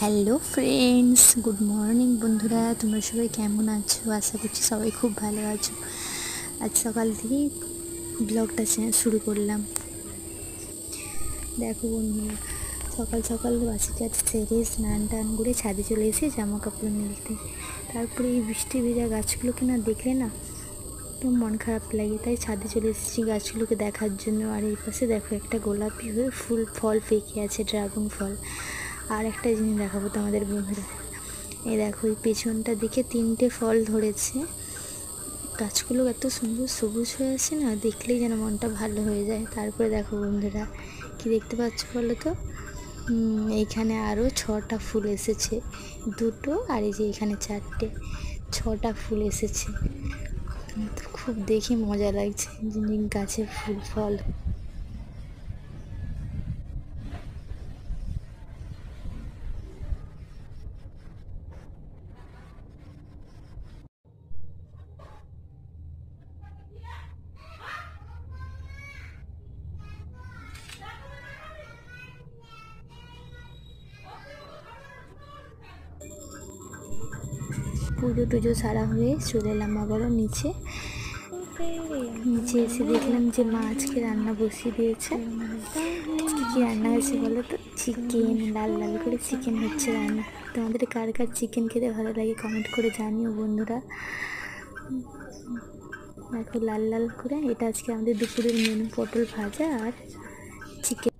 Hello friends, good morning বন্ধুরা। তোমরা সবাই কেমন আছো? আশা করছি সবাই খুব ভালো আছো। আজ সকাল থেকেই ব্লগটা শুরু করলাম। দেখো বন্ধুরা, সকাল সকাল বাসি কাজ সেরে স্নান টান করে ছাদে চলে এসে জামা কাপড় মেলতে। তারপরে এই বৃষ্টি ভেজা গাছগুলোকে না দেখলে না একদম মন খারাপ লাগে, তাই ছাদে চলে এসেছি গাছগুলোকে দেখার জন্য। আর এই পাশে দেখো একটা গোলাপি হয়ে ফল পেকে আছে, ড্রাগন ফল। আর একটা জিনিস দেখাবো তোমাদের বন্ধুরা, এই দেখো এই পেছনটা দিকে 3টে ফল ধরেছে। গাছগুলো এত সুন্দর সবুজ হয়ে আছে না, দেখলেই যেন মনটা ভালো হয়ে যায়। তারপরে দেখো বন্ধুরা, কি দেখতে পাচ্ছ বলো তো? এইখানে আরও 6টা ফুল এসেছে, 2টো আর এই যে এখানে 4টে, 6টা ফুল এসেছে। তো খুব দেখে মজা লাগছে যে গাছে ফুল ফল। পুজো টুজো সারা হয়ে চলে এলাম আবারও নিচে। নিচে এসে দেখলাম যে মা আজকে রান্না বসিয়ে দিয়েছে। আজকে কী রান্না হয়েছে বলো তো? চিকেন, লাল লাল করে চিকেন হচ্ছে রান্না। তোমাদের কার কার চিকেন খেতে ভালো লাগে কমেন্ট করে জানিও বন্ধুরা। দেখো লাল লাল করে, এটা আজকে আমাদের দুপুরের মেনু, পটল ভাজা আর চিকেন।